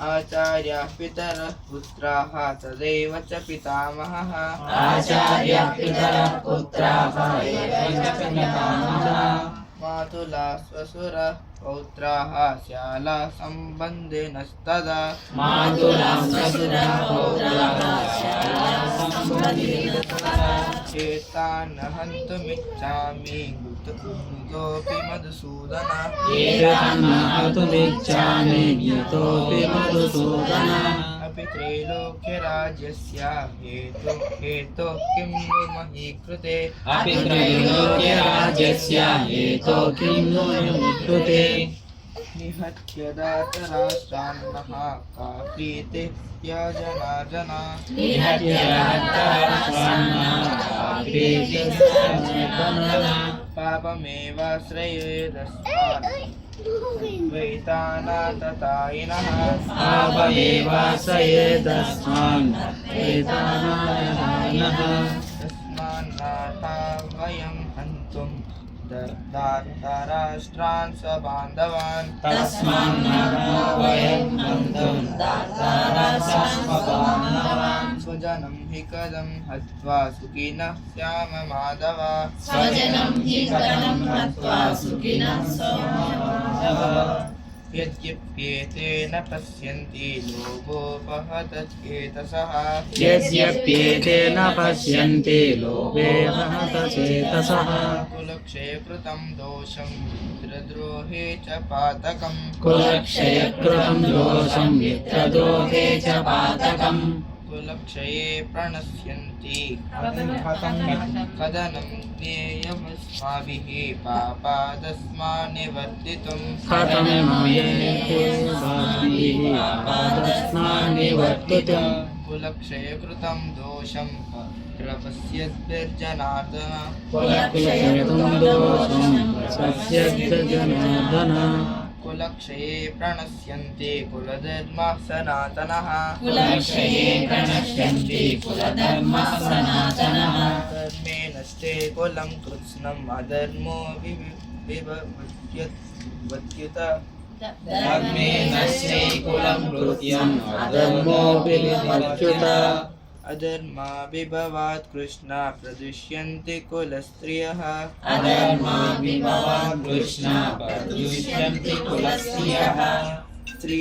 आचार्याः पितरः पुत्राः तदेव च पितामहः। आचार्याः पितरः पुत्राः एव च पितामहः। मातुला श्वशुरः पौत्राः श्याला सम्बन्धिनस्तदा। मातुला श्वशुरः पौत्राः श्याला सम्बन्धिनस्तदा। एतान् हन्तुमिच्छामि घृतोऽपि मधुसूदन। एतान् हन्तुमिच्छामि घृतोऽपि मधुसूदन। अपि त्रैलोक्यराज्यस्य हेतोः किं नु मही कृते। अपि त्रैलोक्यराज्यस्य हेतोः किं नु मही कृते। निहत्य दातराष्ट्रान् का प्रीतिः जनार्दन। निहत्य दातराष्ट्रान् का प्रीतिः जनार्दन। पापमेवाश्रयेदस्मान् द्वैतानाततायिनः। पापमेवाश्रयेदस्मान् द्वैतानाततायिनः। तस्मान्नाथा वयं हन्तुं दातराष्ट्रान् स्वबान्धवान्। तस्मान्नाथा वयं हन्तुं दातराष्ट्रान् स्वबान्धवान्। स्वजनं हि कथं हत्वा सुखिनः स्याम माधव। स्वजनं हि कथं हत्वा सुखिनः स्याम माधव। यद्यप्येते न पश्यन्ति लोभोपहतचेतसः। यद्यप्येते न पश्यन्ति लोभोपहतचेतसः। कुलक्षयकृतं दोषं मित्रद्रोहे च पातकम्। कुलक्षयकृतं दोषं मित्रद्रोहे च पातकम्। कुलक्षये प्रणश्यन्ति कदनं ज्ञेयमस्माभिः पापादस्मान्निवर्तितुम्। कुलक्षयकृतं दोषं प्रपश्यद्भिर्जनार्दन। कुलक्षये प्रणश्यन्ति कुलधर्मः सनातनः। कुलक्षये प्रणश्यन्ति कुलधर्मः सनातनः। धर्मे नष्टे कुलं कृत्स्नम् अधर्मो विवर्त्यत। धर्मे नश्ये कुलं कृत्यम् अधर्मो विवर्त्यत। अधर्माभिभवात् कृष्णा प्रदुष्यन्ति कुलस्त्रियः। अधर्माभिभवात् कृष्णा प्रदुष्यन्ति कुलस्त्रियः। स्त्री